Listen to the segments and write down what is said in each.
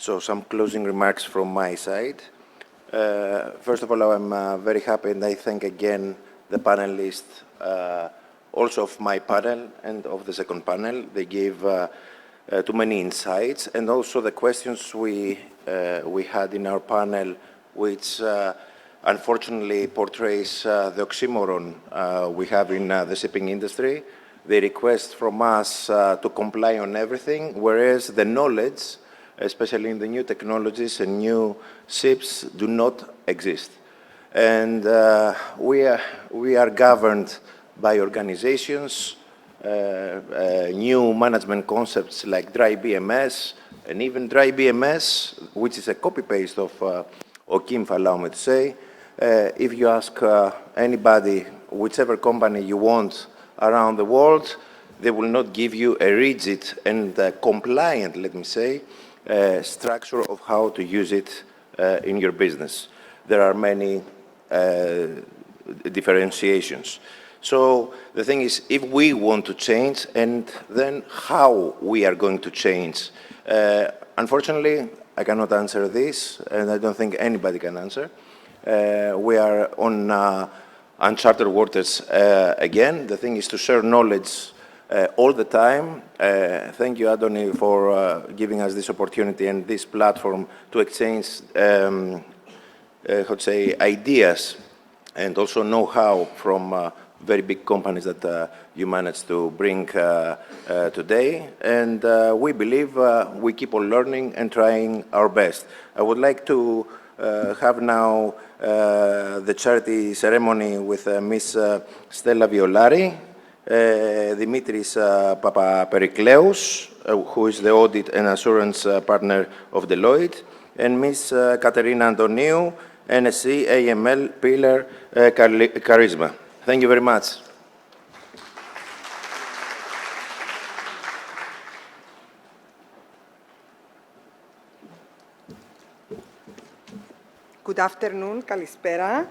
So some closing remarks from my side. First of all, I'm very happy, and I thank again the panelists, also of my panel and of the second panel. They gave too many insights, and also the questions we had in our panel, which unfortunately portrays the oxymoron we have in the shipping industry. They request from us to comply on everything, whereas the knowledge, especially in the new technologies and new ships, do not exist. And we are governed by organizations, new management concepts like dry BMS, and even dry BMS, which is a copy-paste of OKIMF, allow me to say. If you ask anybody, whichever company you want around the world, they will not give you a rigid and compliant, let me say, structure of how to use it in your business. There are many differentiations. So the thing is, if we want to change, and then how we are going to change. Unfortunately, I cannot answer this, and I don't think anybody can answer. We are on uncharted waters again. The thing is to share knowledge all the time. Thank you, Adonis, for giving us this opportunity and this platform to exchange, ideas and also know-how from very big companies that you managed to bring today. And we believe we keep on learning and trying our best. I would like to have now the charity ceremony with Miss Stella Violari, Demetris Papapericleous, who is the audit and assurance partner of Deloitte, and Miss Katerina Antoniou, NSC AML Pillar Charisma. Thank you very much. Good afternoon, Kalispera.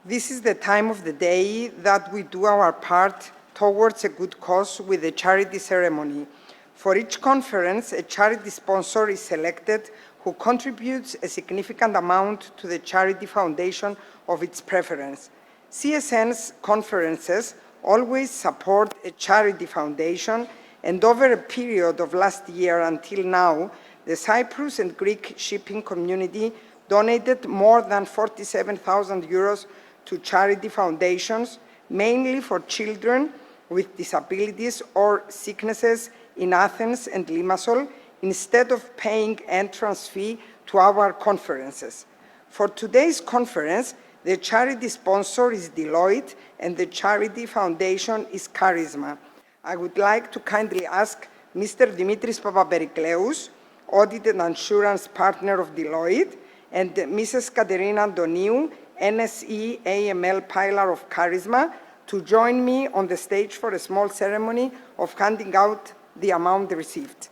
This is the time of the day that we do our part towards a good cause with a charity ceremony. For each conference, a charity sponsor is selected who contributes a significant amount to the charity foundation of its preference. CSN's conferences always support a charity foundation, and over a period of last year until now, the Cyprus and Greek shipping community donated more than 47,000 euros to charity foundations, mainly for children with disabilities or sicknesses in Athens and Limassol, instead of paying entrance fee to our conferences. For today's conference, the charity sponsor is Deloitte and the charity foundation is Charisma. I would like to kindly ask Mr. Demetris Papapericleous, Audit and Assurance Partner of Deloitte, and Mrs. Katerina Antoniou, NSE AML Pillar of Charisma, to join me on the stage for a small ceremony of handing out the amount received.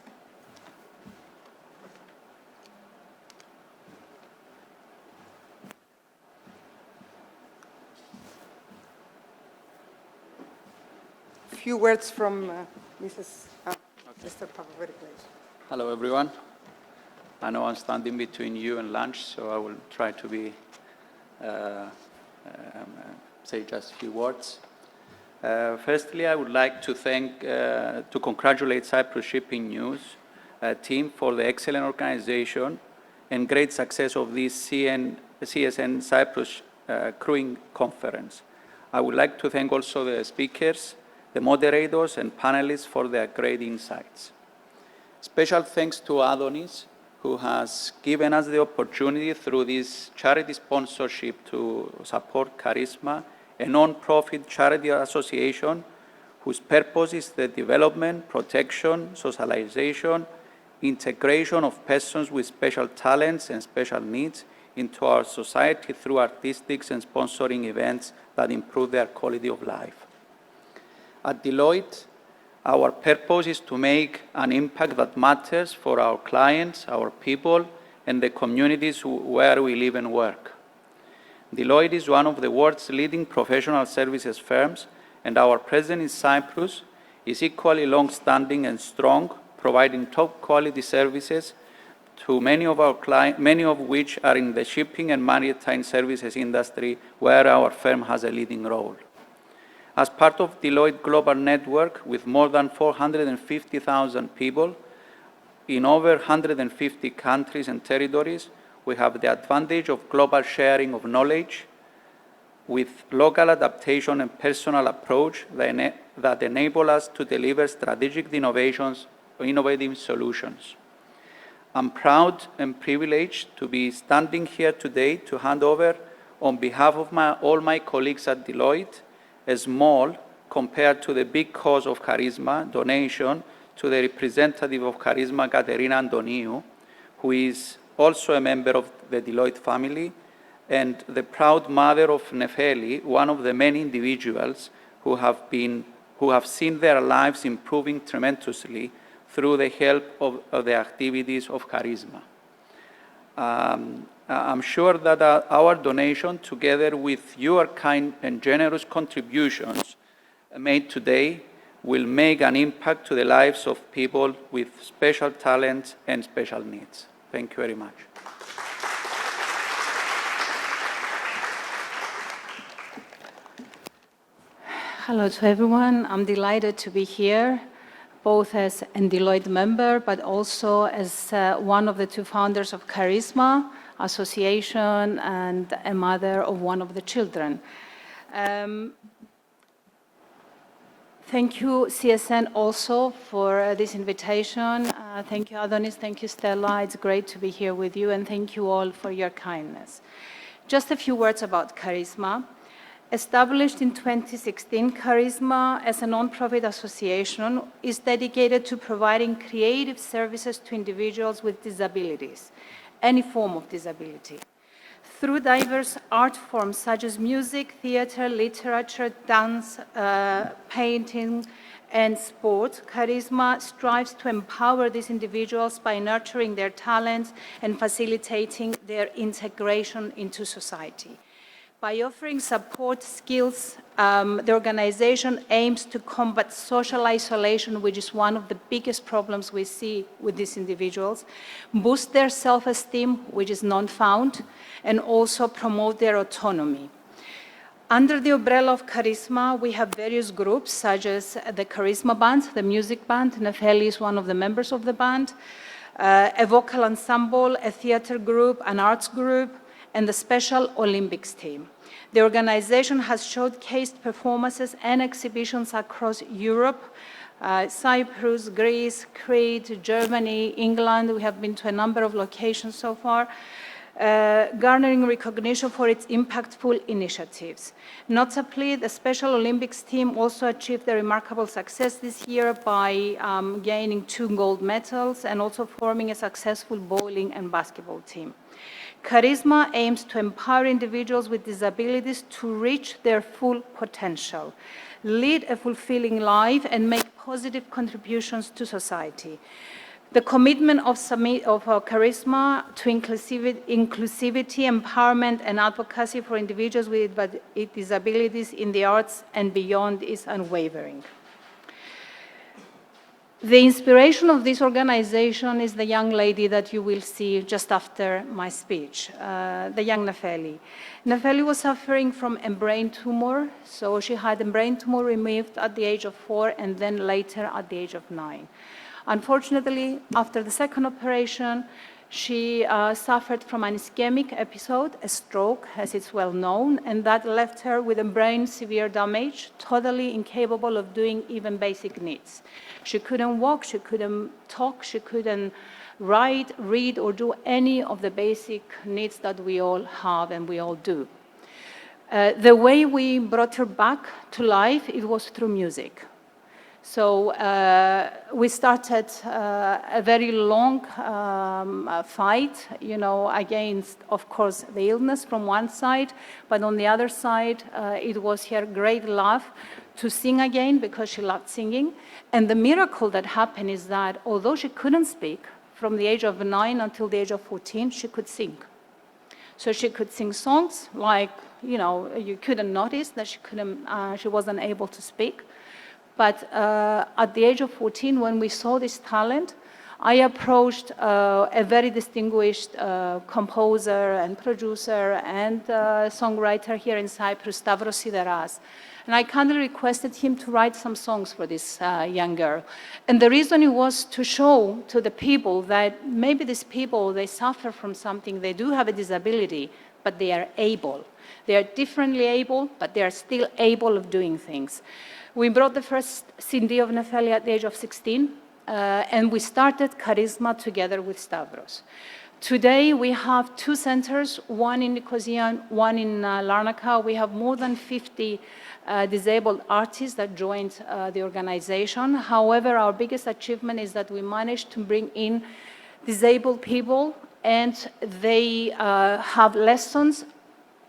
Few words from Mr. Papapericleous. Hello, everyone. I know I'm standing between you and lunch, so I will try to be say just a few words. Firstly, I would like to congratulate Cyprus Shipping News team for the excellent organization and great success of this CSN Cyprus crewing conference. I would like to thank also the speakers, the moderators and panelists for their great insights. Special thanks to Adonis, who has given us the opportunity through this charity sponsorship to support Charisma, a non-profit charity association whose purpose is the development, protection, socialization, integration of persons with special talents and special needs into our society through artistic and sponsoring events that improve their quality of life. At Deloitte, our purpose is to make an impact that matters for our clients, our people, and the communities where we live and work. Deloitte is one of the world's leading professional services firms, and our presence in Cyprus is equally long-standing and strong, providing top-quality services to many of our clients, many of which are in the shipping and maritime services industry, where our firm has a leading role. As part of Deloitte Global Network, with more than 450,000 people in over 150 countries and territories, we have the advantage of global sharing of knowledge with local adaptation and personal approach that enable us to deliver strategic innovative solutions. I'm proud and privileged to be standing here today to hand over, on behalf of all my colleagues at Deloitte, a small, compared to the big cause of Charisma, donation to the representative of Charisma, Katerina Antoniou, who is also a member of the Deloitte family, and the proud mother of Nefeli, one of the many individuals who have seen their lives improving tremendously through the help of the activities of Charisma. I'm sure that our donation, together with your kind and generous contributions made today, will make an impact to the lives of people with special talents and special needs. Thank you very much. Hello to everyone. I'm delighted to be here, both as a Deloitte member, but also as one of the two founders of Charisma Association and a mother of one of the children. Thank you, CSN, also for this invitation. Thank you, Adonis. Thank you, Stella. It's great to be here with you, and thank you all for your kindness. Just a few words about Charisma. Established in 2016, Charisma, as a non-profit association, is dedicated to providing creative services to individuals with disabilities, any form of disability. Through diverse art forms such as music, theater, literature, dance, painting, and sport, Charisma strives to empower these individuals by nurturing their talents and facilitating their integration into society. By offering support skills, the organization aims to combat social isolation, which is one of the biggest problems we see with these individuals, boost their self-esteem, which is not found, and also promote their autonomy. Under the umbrella of Charisma, we have various groups, such as the Charisma Band, the music band. Nefeli is one of the members of the band, a vocal ensemble, a theater group, an arts group, and the Special Olympics team. The organization has showcased performances and exhibitions across Europe, Cyprus, Greece, Crete, Germany, England. We have been to a number of locations so far, garnering recognition for its impactful initiatives. Notably, the Special Olympics team also achieved a remarkable success this year by gaining 2 gold medals and also forming a successful bowling and basketball team. Charisma aims to empower individuals with disabilities to reach their full potential, lead a fulfilling life, and make positive contributions to society. The commitment of Charisma to inclusivity, empowerment, and advocacy for individuals with disabilities in the arts and beyond is unwavering. The inspiration of this organization is the young lady that you will see just after my speech, the young Nefeli. Nefeli was suffering from a brain tumor, so she had a brain tumor removed at the age of 4 and then later at the age of 9. Unfortunately, after the second operation, she suffered from an ischemic episode, a stroke, as it's well known, and that left her with a brain severe damage, totally incapable of doing even basic needs. She couldn't walk, she couldn't talk, she couldn't write, read, or do any of the basic needs that we all have and we all do. The way we brought her back to life, it was through music. So we started a very long fight, against, of course, the illness from one side, but on the other side, it was her great love to sing again because she loved singing. And the miracle that happened is that although she couldn't speak, from the age of 9 until the age of 14, she could sing. So she could sing songs like, you couldn't notice that she wasn't able to speak. But at the age of 14, when we saw this talent, I approached a very distinguished composer and producer and songwriter here in Cyprus, Stavros Sideras. And I kindly requested him to write some songs for this young girl. And the reason it was to show to the people that maybe these people, they suffer from something, they do have a disability, but they are able. They are differently able, but they are still able of doing things. We brought the first CD of Nefeli at the age of 16, and we started Charisma together with Stavros. Today, we have 2 centers, one in Nicosia, one in Larnaca. We have more than 50 disabled artists that joined the organization. However, our biggest achievement is that we managed to bring in disabled people, and they have lessons,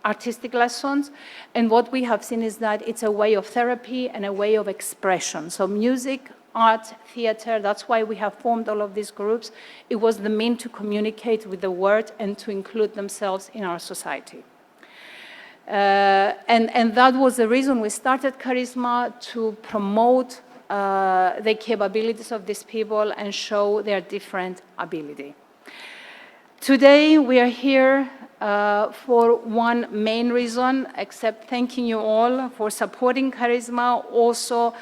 artistic lessons, and what we have seen is that it's a way of therapy and a way of expression. So music, art, theater, that's why we have formed all of these groups. It was the mean to communicate with the world and to include themselves in our society. And that was the reason we started Charisma, to promote the capabilities of these people and show their different ability. Today, we are here for one main reason, except thanking you all for supporting Charisma, also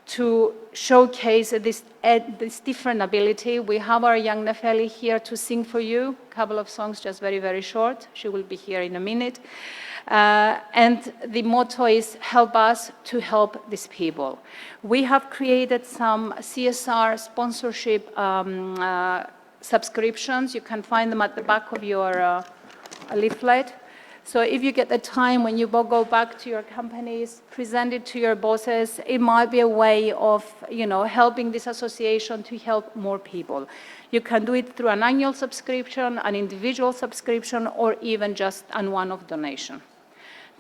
to showcase this different ability. We have our young Nefeli here to sing for you, a couple of songs, just very, very short. She will be here in a minute. And the motto is, help us to help these people. We have created some CSR sponsorship subscriptions. You can find them at the back of your leaflet. So if you get the time, when you go back to your companies, present it to your bosses, it might be a way of, helping this association to help more people. You can do it through an annual subscription, an individual subscription, or even just a one-off donation.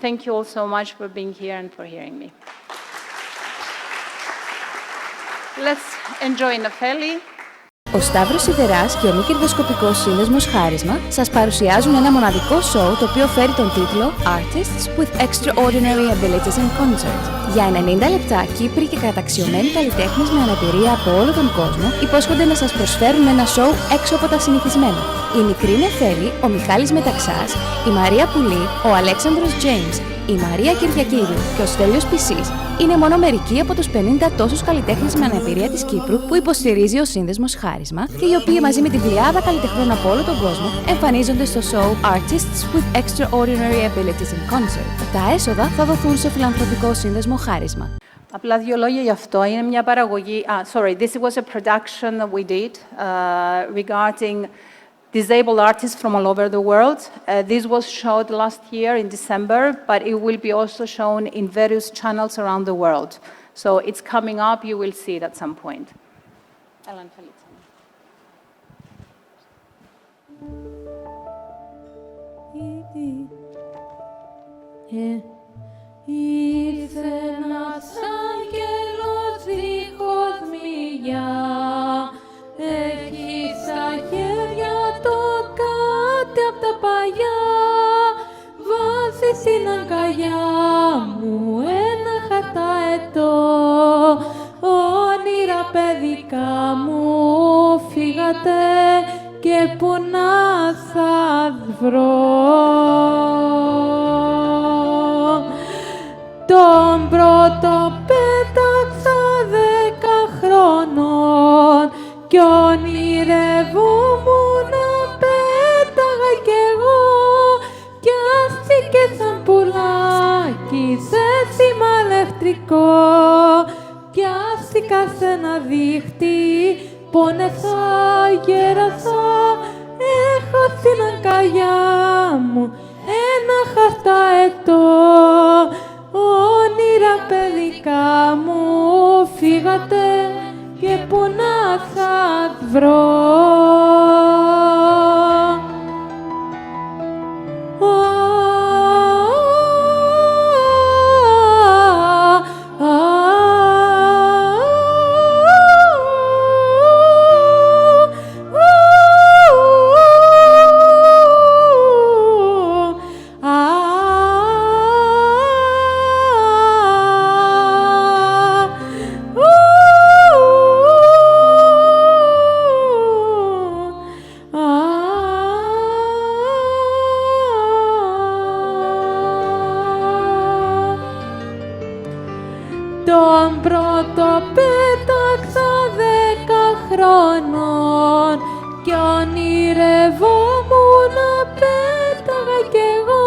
Thank you all so much for being here and for hearing me. Let's enjoy Nefeli. Ο Σταύρος Σιδεράς και ο μη κερδοσκοπικός σύνδεσμος Χάρισμα σας παρουσιάζουν ένα μοναδικό σοου το οποίο φέρει τον τίτλο Artists with Extraordinary Abilities in Concert. Για 90 λεπτά, Κύπροι και καταξιωμένοι καλλιτέχνες με αναπηρία από όλο τον κόσμο υπόσχονται να σας προσφέρουν ένα σοου έξω από τα συνηθισμένα. Η μικρή Νεφέλη, ο Μιχάλης Μεταξάς, η Μαρία Πουλή, ο Αλέξανδρος Τζέιμς, η Μαρία Κυριακίδου και ο Στέλιος Πισής είναι μόνο μερικοί από τους 50 τόσους καλλιτέχνες με αναπηρία της Κύπρου που υποστηρίζει ο Σύνδεσμος Χάρισμα και οι οποίοι μαζί με τη πλειάδα καλλιτεχνών από όλο τον κόσμο εμφανίζονται στο show Artists with Extraordinary Abilities in Concert. Τα έσοδα θα δοθούν στο φιλανθρωπικό Σύνδεσμο Χάρισμα. Απλά 2 λόγια γι' αυτό. Είναι μια παραγωγή. This was a production that we did regarding disabled artists from all over the world. This was shot last year in December, but it will be also shown in various channels around the world. So it's coming up, you will see it at some point. Ellen Felice. Ήρθε ένας άγγελος δίχως μηγιά, έχει στα χέρια το κάτι απ' τα παλιά, βάζει στην αγκαλιά μου ένα χαρταετό, όνειρα παιδικά μου φύγατε και που να σας βρω. Τον πρώτο πέταξα 10 χρονών κι ονειρευόμουν να πέταγα κι εγώ κι άστηκε σαν πουλάκι σε σήμα ηλεκτρικό κι άστηκα σε ένα δίχτυ, πόνεσα, γέρασα, έχω στην αγκαλιά μου ένα χαρταετό, όνειρα παιδικά μου φύγατε και που να σας βρω. το πέταξα 10 χρόνων κι ονειρευόμουν να πέταγα κι εγώ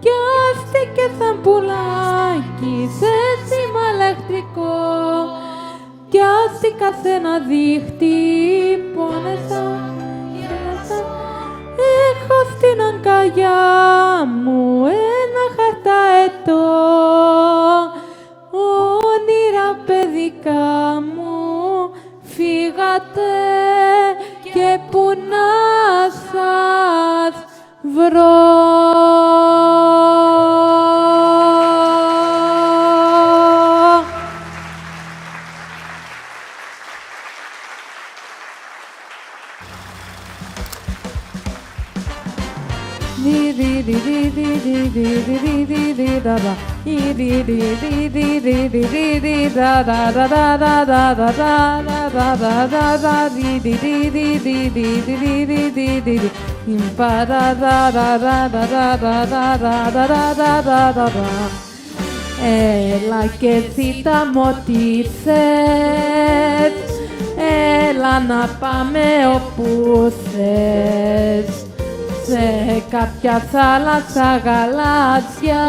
κι άστηκε σαν πουλάκι σε σήμα ηλεκτρικό κι άστηκα σε ένα δίχτυ, πόνεσα, γέλασα. Έχω στην αγκαλιά μου ένα χαρταετό, όνειρα παιδικά μου φύγατε και που να σας βρω. Έλα και ζήτα μου ό,τι θες, έλα να πάμε όπου θες, σε κάποια θάλασσα γαλάζια,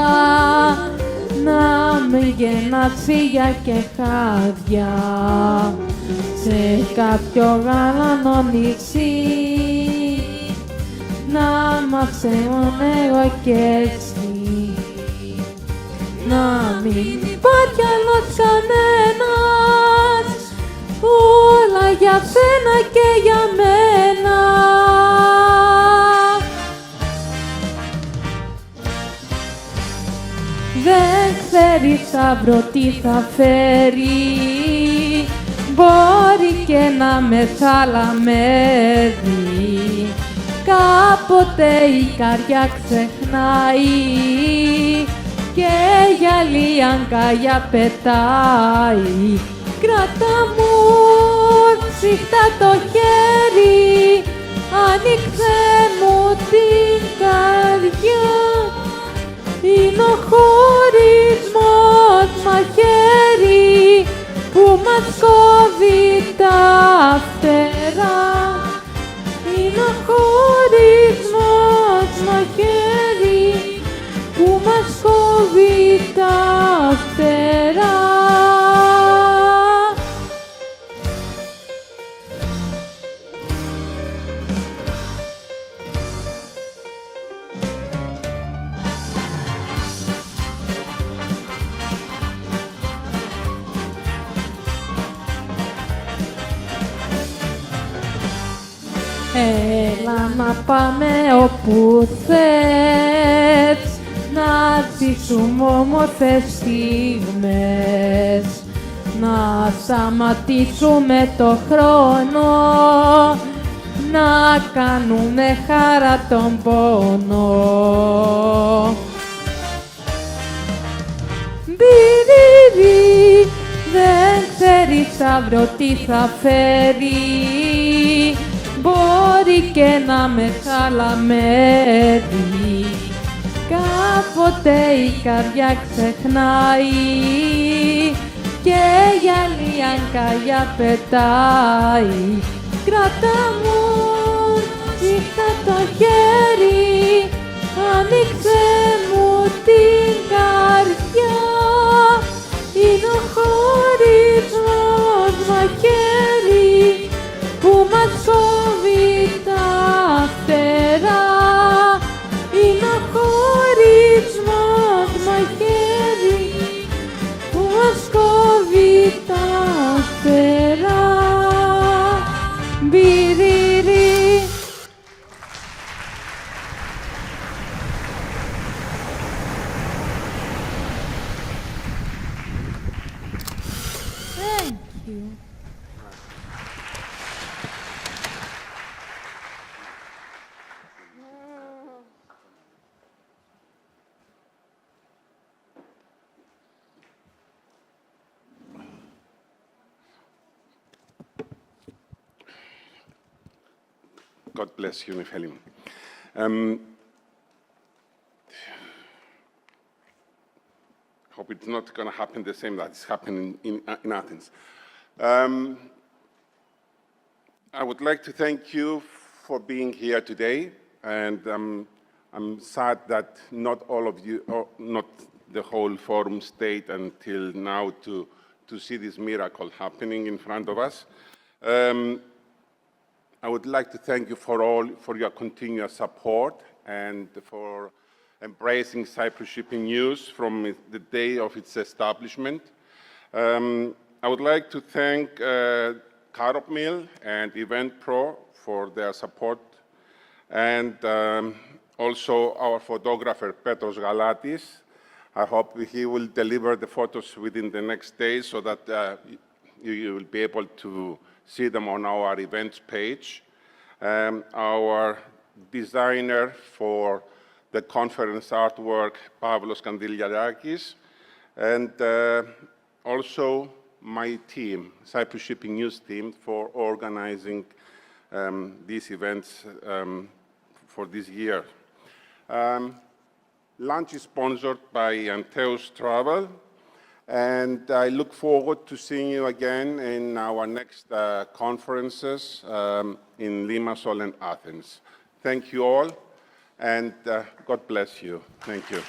να μην γεννάς φύγια και χάδια, σε κάποιο γαλανό νησί, να είμαστε μόνο εγώ και εσύ, να μην υπάρχει άλλος κανένας, όλα για σένα και για μένα. Δεν ξέρεις αύριο τι θα φέρει, μπορεί και να με θαλαμεύει, κάποτε η καρδιά ξεχνάει και γυαλί αγκαλιά πετάει. Κράτα μου σφιχτά το χέρι, άνοιξε μου την καρδιά. Είναι ο χωρισμός μαχαίρι που μας κόβει τα φτερά. Είναι ο χωρισμός μαχαίρι που μας κόβει τα φτερά. Έλα να πάμε όπου θες, να ζήσουμε όμορφες στιγμές, να σταματήσουμε το χρόνο, να κάνουμε χαρά τον πόνο. Μπιριρι, δεν ξέρεις αύριο τι θα φέρει, μπορεί και να με χαλαμεύει, κάποτε η καρδιά ξεχνάει και γυαλί αγκαλιά πετάει. Κράτα μου σφιχτά το χέρι, άνοιξε μου την καρδιά. Είναι ο χωρισμός μαχαίρι που μας κόβει τα φτερά. Είναι ο χωρισμός μαχαίρι που μας κόβει τα φτερά. Μπιριρι. Thank you. God bless you, Νεφέλη μου. hope it's not going to happen the same that is happening in Athens. I would like to thank you for being here today, and I'm sad that not all of you, or not the whole forum stayed until now to see this miracle happening in front of us. I would like to thank you for your continuous support and for embracing Cyprus Shipping News from the day of its establishment. I would like to thank Caropmil and EventPro for their support, and also our photographer Petros Galatis. I hope he will deliver the photos within the next days so that you will be able to see them on our events page. Our designer for the conference artwork, Pavlos Kandiliarakis, and also my team, Cyprus Shipping News team, for organizing these events for this year. Lunch is sponsored by Anteos Travel, and I look forward to seeing you again in our next conferences in Limassol and Athens. Thank you all, and God bless you. Thank you.